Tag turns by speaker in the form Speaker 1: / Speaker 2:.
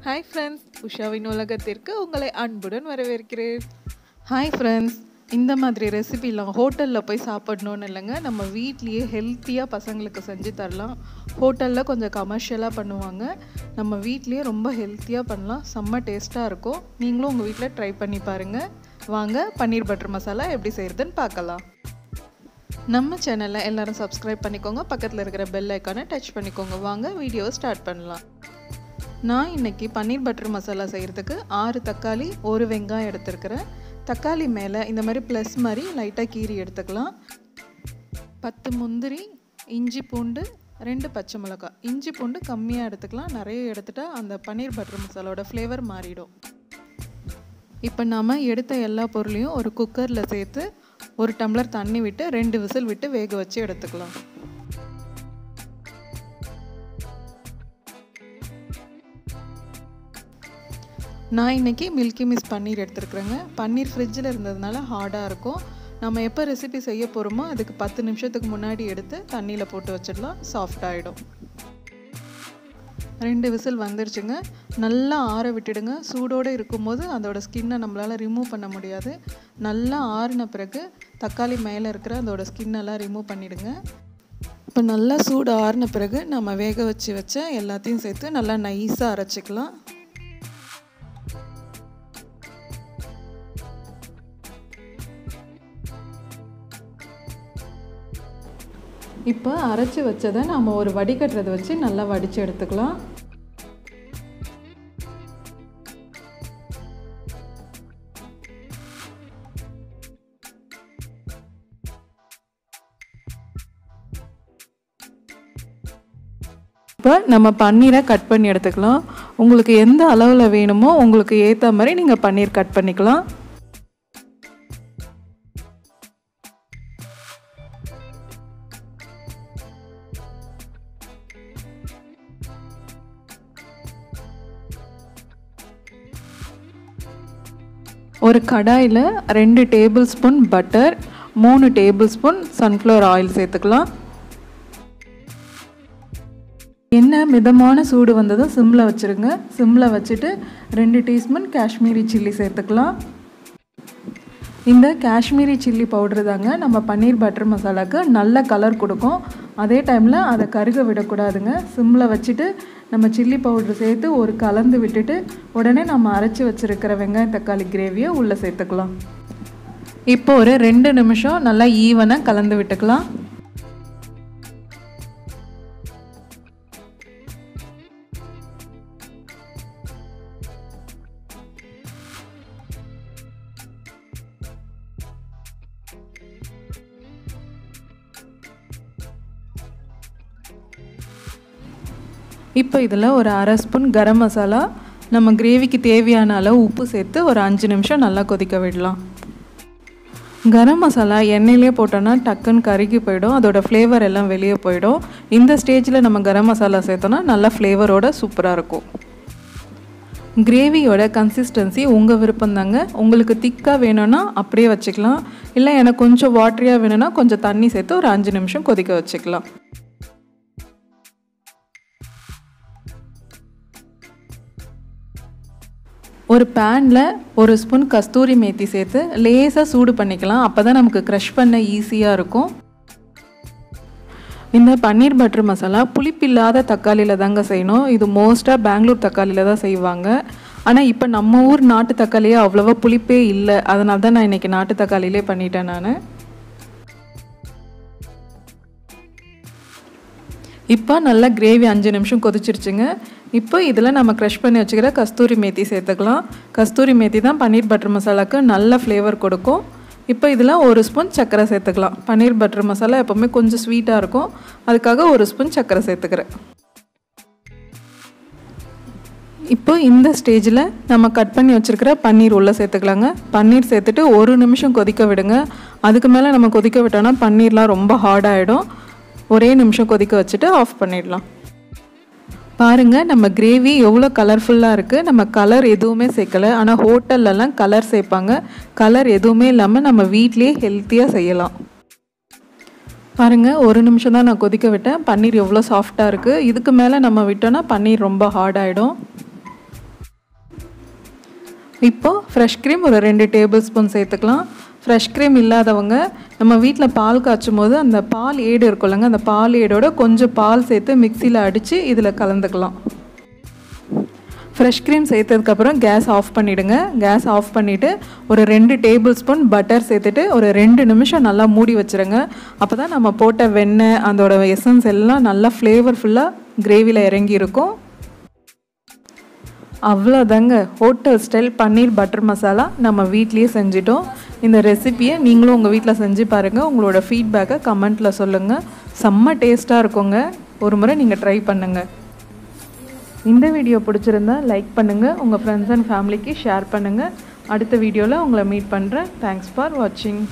Speaker 1: Hi friends, உஷாவின் உலகத்திற்கு உங்களை அன்புடன் வரவேற்கிறேன்.
Speaker 2: ஹாய் ஃப்ரெண்ட்ஸ், இந்த மாதிரி ரெசிபிலாம் ஹோட்டலில் போய் சாப்பிடணுன்னு இல்லைங்க, நம்ம வீட்லேயே ஹெல்த்தியாக பசங்களுக்கு செஞ்சு தரலாம். ஹோட்டலில் கொஞ்சம் கமர்ஷியலாக பண்ணுவாங்க, நம்ம வீட்லேயே ரொம்ப ஹெல்த்தியாக பண்ணலாம். செம்ம டேஸ்ட்டாக இருக்கும். நீங்களும் உங்கள் வீட்டில் ட்ரை பண்ணி பாருங்கள். வாங்க பன்னீர் பட்டர் மசாலா எப்படி செய்கிறதுன்னு பார்க்கலாம். நம்ம சேனலில் எல்லோரும் சப்ஸ்கிரைப் பண்ணிக்கோங்க, பக்கத்தில் இருக்கிற பெல் ஐக்கானை டச் பண்ணிக்கோங்க. வாங்க வீடியோவை ஸ்டார்ட் பண்ணலாம். நான் இன்றைக்கி பன்னீர் பட்டர் மசாலா செய்கிறதுக்கு 6 தக்காளி 1 வெங்காயம் எடுத்துருக்கிறேன். தக்காளி மேலே இந்த மாதிரி ப்ளஸ் மாதிரி லைட்டாக கீரி எடுத்துக்கலாம். 10 முந்திரி, இஞ்சி பூண்டு, 2 பச்சை மிளகாய். இஞ்சி பூண்டு கம்மியாக எடுத்துக்கலாம், நிறைய எடுத்துட்டா அந்த பன்னீர் பட்டர் மசாலாவோட ஃப்ளேவர் மாறிடும். இப்போ நாம் எடுத்த எல்லா பொருளையும் ஒரு குக்கரில் சேர்த்து 1 டம்ளர் தண்ணி விட்டு 2 விசில் விட்டு வேக வச்சு எடுத்துக்கலாம். நான் இன்றைக்கி மில்கி மிஸ் பன்னீர் எடுத்துருக்குறேங்க. பன்னீர் ஃப்ரிட்ஜில் இருந்ததுனால ஹார்டாக இருக்கும். நம்ம எப்போ ரெசிபி செய்ய போகிறோமோ அதுக்கு 10 நிமிஷத்துக்கு முன்னாடி எடுத்து தண்ணியில் போட்டு வச்சிடலாம், சாஃப்ட் ஆகிடும். 2 விசில் வந்துருச்சுங்க. நல்லா ஆற விட்டுடுங்க. சூடோடு இருக்கும்போது அதோட ஸ்கின்னை நம்மளால் ரிமூவ் பண்ண முடியாது. நல்லா ஆறின பிறகு தக்காளி மேலே இருக்கிற அதோட ஸ்கின்னெல்லாம் ரிமூவ் பண்ணிவிடுங்க. இப்போ நல்லா சூடு ஆறின பிறகு நம்ம வேக வச்ச எல்லாத்தையும் சேர்த்து நல்லா நைஸாக அரைச்சிக்கலாம். இப்போ அரைச்சி வச்சதை நம்ம ஒரு வடிகட்டுறதை வச்சு நல்லா வடித்து எடுத்துக்கலாம். இப்போ நம்ம பன்னீரை கட் பண்ணி எடுத்துக்கலாம். உங்களுக்கு எந்த அளவில் வேணுமோ உங்களுக்கு ஏற்ற மாதிரி நீங்கள் பன்னீர் கட் பண்ணிக்கலாம். ஒரு கடாயில் 2 table spoon butter, 3 table spoon sunflower oil சேர்த்துக்கலாம். எண்ணெய் மிதமான சூடு வந்ததும் சிம்மில் வச்சுருங்க. சிம்மில் வச்சுட்டு 2 டீஸ்பூன் காஷ்மீரி சில்லி சேர்த்துக்கலாம். இந்த காஷ்மீரி சில்லி பவுடர் தாங்க நம்ம பன்னீர் பட்டர் மசாலாவுக்கு நல்ல கலர் கொடுக்கும். அதே டைமில் அதை கருக விடக்கூடாதுங்க. சிம்மில் வச்சுட்டு நம்ம சில்லி பவுடர் சேர்த்து ஒரு கலந்து விட்டுட்டு உடனே நம்ம அரைச்சி வச்சுருக்கிற வெங்காயம் தக்காளி கிரேவியை உள்ளே சேர்த்துக்கலாம். இப்போ ஒரு 2 நிமிஷம் நல்லா ஈவனாக கலந்து விட்டுக்கலாம். இப்போ இதில் ஒரு 1/2 ஸ்பூன் கரம் மசாலா, நம்ம கிரேவிக்கு தேவையான அளவு உப்பு சேர்த்து ஒரு 5 நிமிஷம் நல்லா கொதிக்க விடலாம். கரம் மசாலா எண்ணெயிலே போட்டோன்னா டக்குன்னு கருகி போயிடும், அதோட ஃப்ளேவர் எல்லாம் வெளியே போயிடும். இந்த ஸ்டேஜில் நம்ம கரம் மசாலா சேர்த்தோன்னா நல்லா ஃப்ளேவரோட சூப்பராக இருக்கும். கிரேவியோட கன்சிஸ்டன்சி உங்கள் விருப்பம் தாங்க. உங்களுக்கு திக்காக வேணும்னா அப்படியே வச்சுக்கலாம், இல்லை எனக்கு கொஞ்சம் வாட்டரியாக வேணும்னா கொஞ்சம் தண்ணி சேர்த்து ஒரு 5 நிமிஷம் கொதிக்க வச்சுக்கலாம். ஒரு பேனில் 1 ஸ்பூன் கஸ்தூரி மேத்தி சேர்த்து லேசாக சூடு பண்ணிக்கலாம். அப்போ தான் நமக்கு க்ரஷ் பண்ண ஈஸியாக இருக்கும். இந்த பன்னீர் பட்டர் மசாலா புளிப்பில்லாத தக்காளியில் தாங்க செய்யணும். இது மோஸ்ட்டாக பெங்களூர் தக்காளியில் தான் செய்வாங்க. ஆனால் இப்போ நம்ம ஊர் நாட்டு தக்காளியே அவ்வளோவா புளிப்பே இல்லை, அதனால தான் நான் இன்றைக்கி நாட்டு தக்காளியிலே பண்ணிட்டேன் நான். இப்போ நல்லா கிரேவி 5 நிமிஷம் கொதிச்சிருச்சுங்க. இப்போ இதில் நம்ம க்ரஷ் பண்ணி வச்சுக்கிற கஸ்தூரி மேத்தி சேர்த்துக்கலாம். கஸ்தூரி மேத்தி தான் பன்னீர் பட்டர் மசாலாவுக்கு நல்ல ஃப்ளேவர் கொடுக்கும். இப்போ இதில் 1 ஸ்பூன் சர்க்கரை சேர்த்துக்கலாம். பன்னீர் பட்டர் மசாலா எப்போவுமே கொஞ்சம் ஸ்வீட்டாக இருக்கும், அதுக்காக 1 ஸ்பூன் சர்க்கரை சேர்த்துக்கிறேன். இப்போ இந்த ஸ்டேஜில் நம்ம கட் பண்ணி வச்சுருக்கிற பன்னீர் உள்ளே சேர்த்துக்கலாங்க. பன்னீர் சேர்த்துட்டு 1 நிமிஷம் கொதிக்க விடுங்க. அதுக்கு மேலே நம்ம கொதிக்க விட்டோன்னா பன்னீர்லாம் ரொம்ப ஹார்டாகிடும். ஒரே நிமிஷம் கொதிக்க வச்சுட்டு ஆஃப் பண்ணிடலாம். பாருங்கள் நம்ம கிரேவி எவ்வளோ கலர்ஃபுல்லாக இருக்குது. நம்ம கலர் எதுவுமே சேர்க்கலை, ஆனால் ஹோட்டல்லலாம் கலர் சேர்ப்பாங்க. கலர் எதுவுமே இல்லாமல் நம்ம வீட்லேயே ஹெல்த்தியாக செய்யலாம். பாருங்கள், ஒரு நிமிஷம் தான் நான் கொதிக்க விட்டேன். பன்னீர் எவ்வளோ சாஃப்டாக இருக்குது. இதுக்கு மேலே நம்ம விட்டோன்னா பன்னீர் ரொம்ப ஹார்ட் ஆகிடும். இப்போது ஃப்ரெஷ் க்ரீம் ஒரு 2 டேபிள் ஸ்பூன் சேர்த்துக்கலாம். ஃப்ரெஷ் க்ரீம் இல்லாதவங்க நம்ம வீட்டில் பால் காய்ச்சும் போது அந்த பால் ஏடு இருக்குல்லங்க, அந்த பால் ஏடோட கொஞ்சம் பால் சேர்த்து மிக்சியில் அடித்து இதில் கலந்துக்கலாம். ஃப்ரெஷ் க்ரீம் சேர்த்ததுக்கப்புறம் கேஸ் ஆஃப் பண்ணிவிடுங்க. கேஸ் ஆஃப் பண்ணிவிட்டு ஒரு 2 டேபிள் ஸ்பூன் பட்டர் சேர்த்துட்டு ஒரு 2 நிமிஷம் நல்லா மூடி வச்சுருங்க. அப்போ தான் நம்ம போட்ட வெண்ணெய் அதோட எசன்ஸ் எல்லாம் நல்லா ஃப்ளேவர்ஃபுல்லாக கிரேவியில் இறங்கி இருக்கும். அவ்வளோதாங்க, ஹோட்டல் ஸ்டைல் பன்னீர் பட்டர் மசாலா நம்ம வீட்லேயே செஞ்சிட்டோம். இந்த ரெசிப்பியை நீங்களும் உங்கள் வீட்டில் செஞ்சு பாருங்கள். உங்களோட ஃபீட்பேக்கை கமெண்ட்டில் சொல்லுங்கள். செம்ம டேஸ்ட்டாக இருக்குங்க. ஒரு முறை நீங்கள் ட்ரை பண்ணுங்கள். இந்த வீடியோ பிடிச்சிருந்தா லைக் பண்ணுங்கள், உங்கள் ஃப்ரெண்ட்ஸ் அண்ட் ஃபேமிலிக்கு ஷேர் பண்ணுங்கள். அடுத்த வீடியோவில் உங்களை மீட் பண்ணுறேன். தேங்க்ஸ் ஃபார் வாட்சிங்.